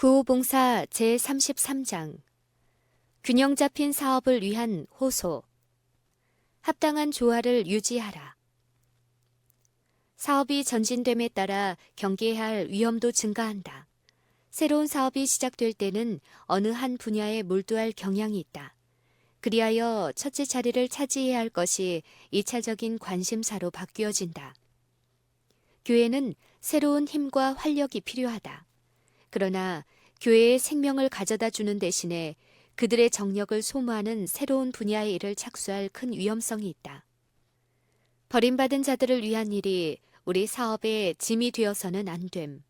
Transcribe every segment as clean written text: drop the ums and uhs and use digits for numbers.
구호봉사 제33장 균형 잡힌 사업을 위한 호소. 합당한 조화를 유지하라. 사업이 전진됨에 따라 경계해야 할 위험도 증가한다. 새로운 사업이 시작될 때는 어느 한 분야에 몰두할 경향이 있다. 그리하여 첫째 자리를 차지해야 할 것이 2차적인 관심사로 바뀌어진다. 교회는 새로운 힘과 활력이 필요하다. 그러나 교회의 생명을 가져다 주는 대신에 그들의 정력을 소모하는 새로운 분야의 일을 착수할 큰 위험성이 있다. 버림받은 자들을 위한 일이 우리 사업의 짐이 되어서는 안 됨.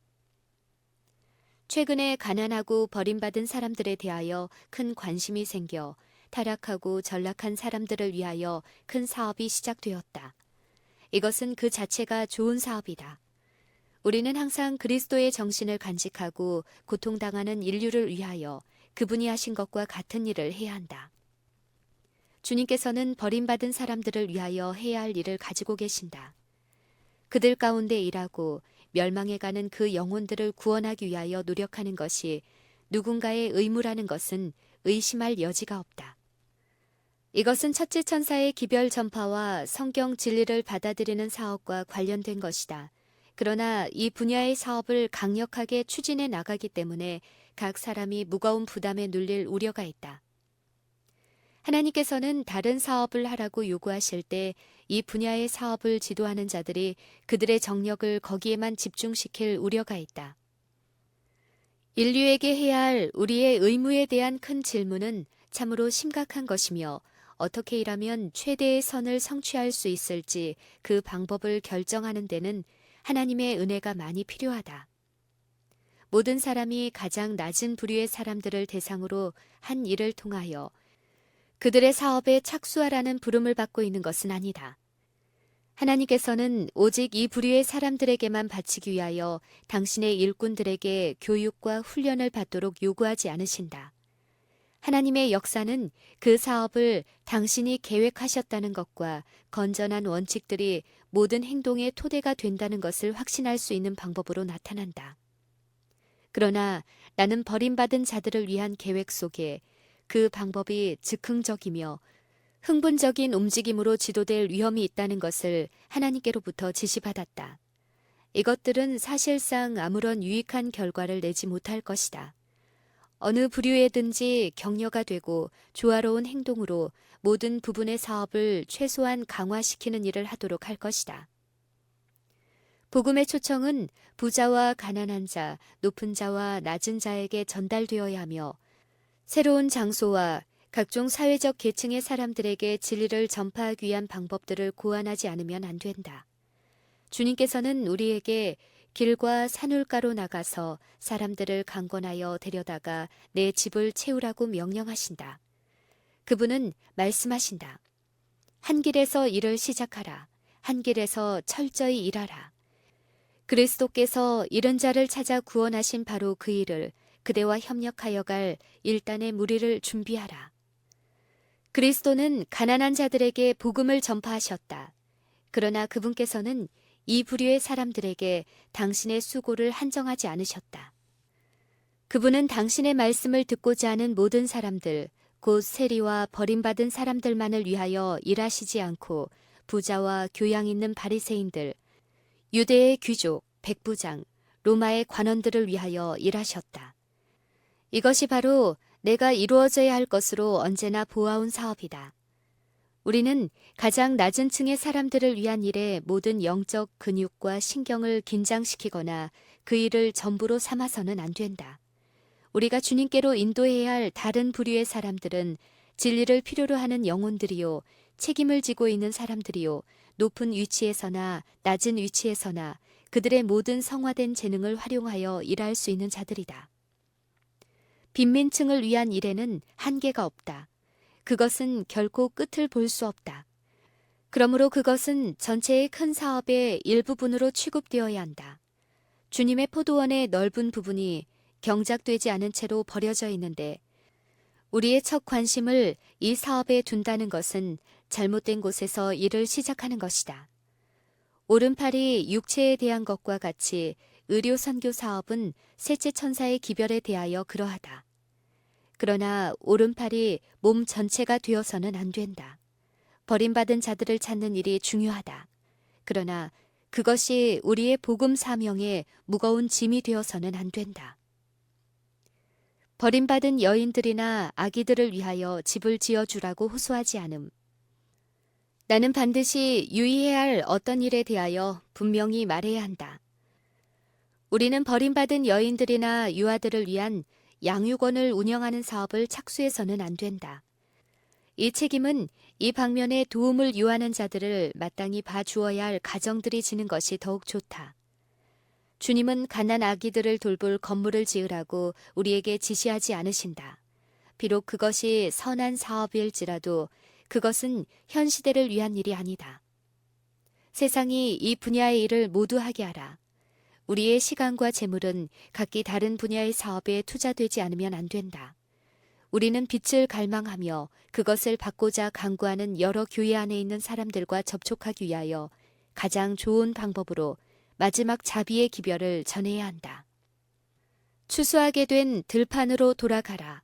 최근에 가난하고 버림받은 사람들에 대하여 큰 관심이 생겨 타락하고 전락한 사람들을 위하여 큰 사업이 시작되었다. 이것은 그 자체가 좋은 사업이다. 우리는 항상 그리스도의 정신을 간직하고 고통당하는 인류를 위하여 그분이 하신 것과 같은 일을 해야 한다. 주님께서는 버림받은 사람들을 위하여 해야 할 일을 가지고 계신다. 그들 가운데 일하고 멸망해가는 그 영혼들을 구원하기 위하여 노력하는 것이 누군가의 의무라는 것은 의심할 여지가 없다. 이것은 첫째 천사의 기별 전파와 성경 진리를 받아들이는 사업과 관련된 것이다. 그러나 이 분야의 사업을 강력하게 추진해 나가기 때문에 각 사람이 무거운 부담에 눌릴 우려가 있다. 하나님께서는 다른 사업을 하라고 요구하실 때 이 분야의 사업을 지도하는 자들이 그들의 정력을 거기에만 집중시킬 우려가 있다. 인류에게 해야 할 우리의 의무에 대한 큰 질문은 참으로 심각한 것이며 어떻게 일하면 최대의 선을 성취할 수 있을지 그 방법을 결정하는 데는 하나님의 은혜가 많이 필요하다. 모든 사람이 가장 낮은 부류의 사람들을 대상으로 한 일을 통하여 그들의 사업에 착수하라는 부름을 받고 있는 것은 아니다. 하나님께서는 오직 이 부류의 사람들에게만 바치기 위하여 당신의 일꾼들에게 교육과 훈련을 받도록 요구하지 않으신다. 하나님의 역사는 그 사업을 당신이 계획하셨다는 것과 건전한 원칙들이 모든 행동의 토대가 된다는 것을 확신할 수 있는 방법으로 나타난다. 그러나 나는 버림받은 자들을 위한 계획 속에 그 방법이 즉흥적이며 흥분적인 움직임으로 지도될 위험이 있다는 것을 하나님께로부터 지시받았다. 이것들은 사실상 아무런 유익한 결과를 내지 못할 것이다. 어느 부류에든지 격려가 되고 조화로운 행동으로 모든 부분의 사업을 최소한 강화시키는 일을 하도록 할 것이다. 복음의 초청은 부자와 가난한 자, 높은 자와 낮은 자에게 전달되어야 하며 새로운 장소와 각종 사회적 계층의 사람들에게 진리를 전파하기 위한 방법들을 고안하지 않으면 안 된다. 주님께서는 우리에게 길과 산울가로 나가서 사람들을 강권하여 데려다가 내 집을 채우라고 명령하신다. 그분은 말씀하신다. 한 길에서 일을 시작하라. 한 길에서 철저히 일하라. 그리스도께서 이른 자를 찾아 구원하신 바로 그 일을 그대와 협력하여 갈 일단의 무리를 준비하라. 그리스도는 가난한 자들에게 복음을 전파하셨다. 그러나 그분께서는 이 부류의 사람들에게 당신의 수고를 한정하지 않으셨다. 그분은 당신의 말씀을 듣고자 하는 모든 사람들, 곧 세리와 버림받은 사람들만을 위하여 일하시지 않고 부자와 교양 있는 바리새인들, 유대의 귀족, 백부장, 로마의 관원들을 위하여 일하셨다. 이것이 바로 내가 이루어져야 할 것으로 언제나 보아온 사업이다. 우리는 가장 낮은 층의 사람들을 위한 일에 모든 영적 근육과 신경을 긴장시키거나 그 일을 전부로 삼아서는 안 된다. 우리가 주님께로 인도해야 할 다른 부류의 사람들은 진리를 필요로 하는 영혼들이요, 책임을 지고 있는 사람들이요, 높은 위치에서나 낮은 위치에서나 그들의 모든 성화된 재능을 활용하여 일할 수 있는 자들이다. 빈민층을 위한 일에는 한계가 없다. 그것은 결코 끝을 볼 수 없다. 그러므로 그것은 전체의 큰 사업의 일부분으로 취급되어야 한다. 주님의 포도원의 넓은 부분이 경작되지 않은 채로 버려져 있는데 우리의 첫 관심을 이 사업에 둔다는 것은 잘못된 곳에서 일을 시작하는 것이다. 오른팔이 육체에 대한 것과 같이 의료 선교 사업은 셋째 천사의 기별에 대하여 그러하다. 그러나 오른팔이 몸 전체가 되어서는 안 된다. 버림받은 자들을 찾는 일이 중요하다. 그러나 그것이 우리의 복음 사명에 무거운 짐이 되어서는 안 된다. 버림받은 여인들이나 아기들을 위하여 집을 지어주라고 호소하지 않음. 나는 반드시 유의해야 할 어떤 일에 대하여 분명히 말해야 한다. 우리는 버림받은 여인들이나 유아들을 위한 양육원을 운영하는 사업을 착수해서는 안 된다. 이 책임은 이 방면에 도움을 요하는 자들을 마땅히 봐주어야 할 가정들이 지는 것이 더욱 좋다. 주님은 가난 아기들을 돌볼 건물을 지으라고 우리에게 지시하지 않으신다. 비록 그것이 선한 사업일지라도 그것은 현 시대를 위한 일이 아니다. 세상이 이 분야의 일을 모두 하게 하라. 우리의 시간과 재물은 각기 다른 분야의 사업에 투자되지 않으면 안 된다. 우리는 빛을 갈망하며 그것을 받고자 간구하는 여러 교회 안에 있는 사람들과 접촉하기 위하여 가장 좋은 방법으로 마지막 자비의 기별을 전해야 한다. 추수하게 된 들판으로 돌아가라.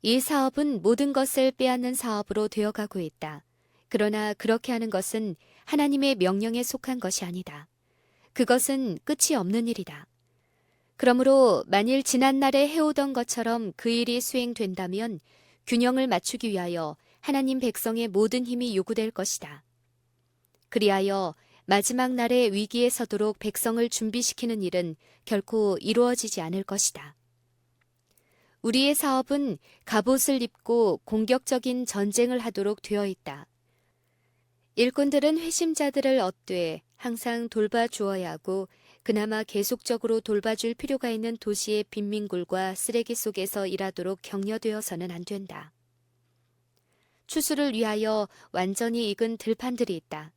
이 사업은 모든 것을 빼앗는 사업으로 되어가고 있다. 그러나 그렇게 하는 것은 하나님의 명령에 속한 것이 아니다. 그것은 끝이 없는 일이다. 그러므로 만일 지난날에 해오던 것처럼 그 일이 수행된다면 균형을 맞추기 위하여 하나님 백성의 모든 힘이 요구될 것이다. 그리하여 마지막 날의 위기에 서도록 백성을 준비시키는 일은 결코 이루어지지 않을 것이다. 우리의 사업은 갑옷을 입고 공격적인 전쟁을 하도록 되어 있다. 일꾼들은 회심자들을 얻되 항상 돌봐주어야 하고 그나마 계속적으로 돌봐줄 필요가 있는 도시의 빈민굴과 쓰레기 속에서 일하도록 격려되어서는 안 된다. 추수를 위하여 완전히 익은 들판들이 있다.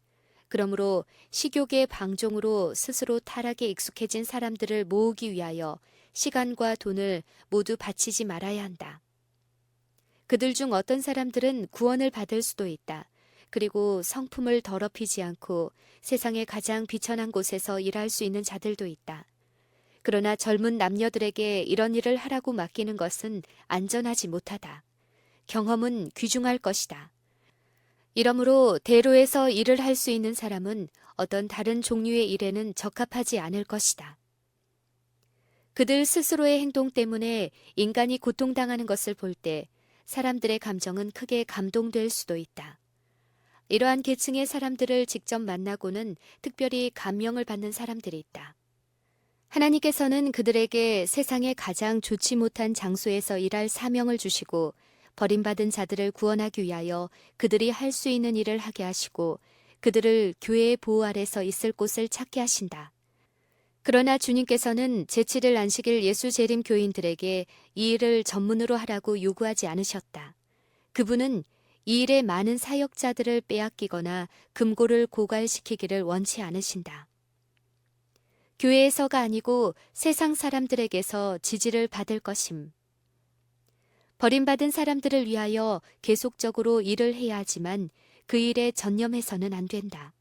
그러므로 식욕의 방종으로 스스로 타락에 익숙해진 사람들을 모으기 위하여 시간과 돈을 모두 바치지 말아야 한다. 그들 중 어떤 사람들은 구원을 받을 수도 있다. 그리고 성품을 더럽히지 않고 세상의 가장 비천한 곳에서 일할 수 있는 자들도 있다. 그러나 젊은 남녀들에게 이런 일을 하라고 맡기는 것은 안전하지 못하다. 경험은 귀중할 것이다. 이러므로 대로에서 일을 할 수 있는 사람은 어떤 다른 종류의 일에는 적합하지 않을 것이다. 그들 스스로의 행동 때문에 인간이 고통당하는 것을 볼 때 사람들의 감정은 크게 감동될 수도 있다. 이러한 계층의 사람들을 직접 만나고는 특별히 감명을 받는 사람들이 있다. 하나님께서는 그들에게 세상의 가장 좋지 못한 장소에서 일할 사명을 주시고 버림받은 자들을 구원하기 위하여 그들이 할 수 있는 일을 하게 하시고 그들을 교회의 보호 아래서 있을 곳을 찾게 하신다. 그러나 주님께서는 제7일 안식일 예수 재림 교인들에게 이 일을 전문으로 하라고 요구하지 않으셨다. 그분은 이 일에 많은 사역자들을 빼앗기거나 금고를 고갈시키기를 원치 않으신다. 교회에서가 아니고 세상 사람들에게서 지지를 받을 것임. 버림받은 사람들을 위하여 계속적으로 일을 해야 하지만 그 일에 전념해서는 안 된다.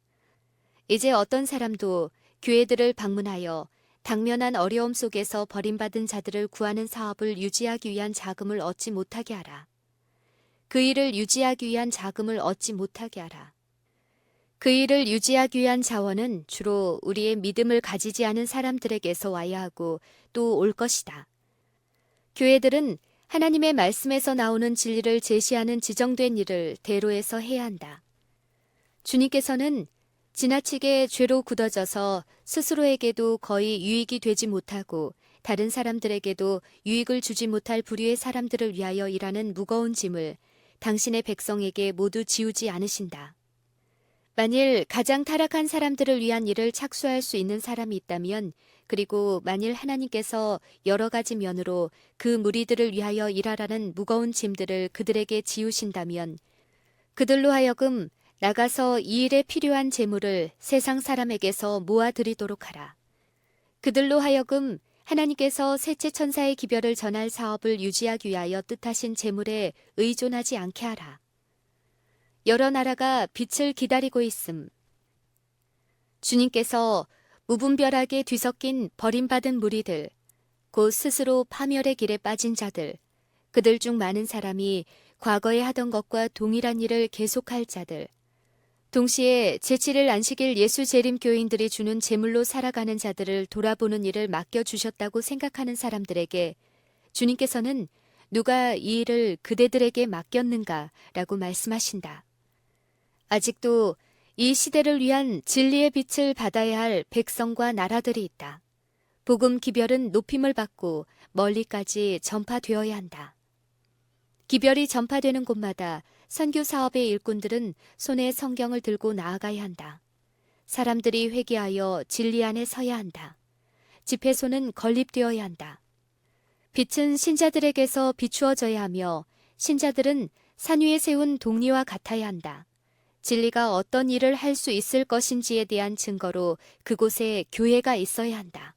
이제 어떤 사람도 교회들을 방문하여 당면한 어려움 속에서 버림받은 자들을 구하는 사업을 유지하기 위한 자금을 얻지 못하게 하라. 그 일을 유지하기 위한 자금을 얻지 못하게 하라. 그 일을 유지하기 위한 자원은 주로 우리의 믿음을 가지지 않은 사람들에게서 와야 하고 또 올 것이다. 교회들은 하나님의 말씀에서 나오는 진리를 제시하는 지정된 일을 대로해서 해야 한다. 주님께서는 지나치게 죄로 굳어져서 스스로에게도 거의 유익이 되지 못하고 다른 사람들에게도 유익을 주지 못할 부류의 사람들을 위하여 일하는 무거운 짐을 당신의 백성에게 모두 지우지 않으신다. 만일 가장 타락한 사람들을 위한 일을 착수할 수 있는 사람이 있다면, 그리고 만일 하나님께서 여러 가지 면으로 그 무리들을 위하여 일하라는 무거운 짐들을 그들에게 지우신다면 그들로 하여금 나가서 이 일에 필요한 재물을 세상 사람에게서 모아드리도록 하라. 그들로 하여금 하나님께서 셋째 천사의 기별을 전할 사업을 유지하기 위하여 뜻하신 재물에 의존하지 않게 하라. 여러 나라가 빛을 기다리고 있음. 주님께서 우분별하게 뒤섞인 버림받은 무리들, 곧 스스로 파멸의 길에 빠진 자들, 그들 중 많은 사람이 과거에 하던 것과 동일한 일을 계속할 자들, 동시에 제7일 안식일 예수 재림 교인들이 주는 제물로 살아가는 자들을 돌아보는 일을 맡겨주셨다고 생각하는 사람들에게 주님께서는 누가 이 일을 그대들에게 맡겼는가 라고 말씀하신다. 아직도 이 시대를 위한 진리의 빛을 받아야 할 백성과 나라들이 있다. 복음 기별은 높임을 받고 멀리까지 전파되어야 한다. 기별이 전파되는 곳마다 선교 사업의 일꾼들은 손에 성경을 들고 나아가야 한다. 사람들이 회개하여 진리 안에 서야 한다. 집회소는 건립되어야 한다. 빛은 신자들에게서 비추어져야 하며 신자들은 산 위에 세운 동리와 같아야 한다. 진리가 어떤 일을 할 수 있을 것인지에 대한 증거로 그곳에 교회가 있어야 한다.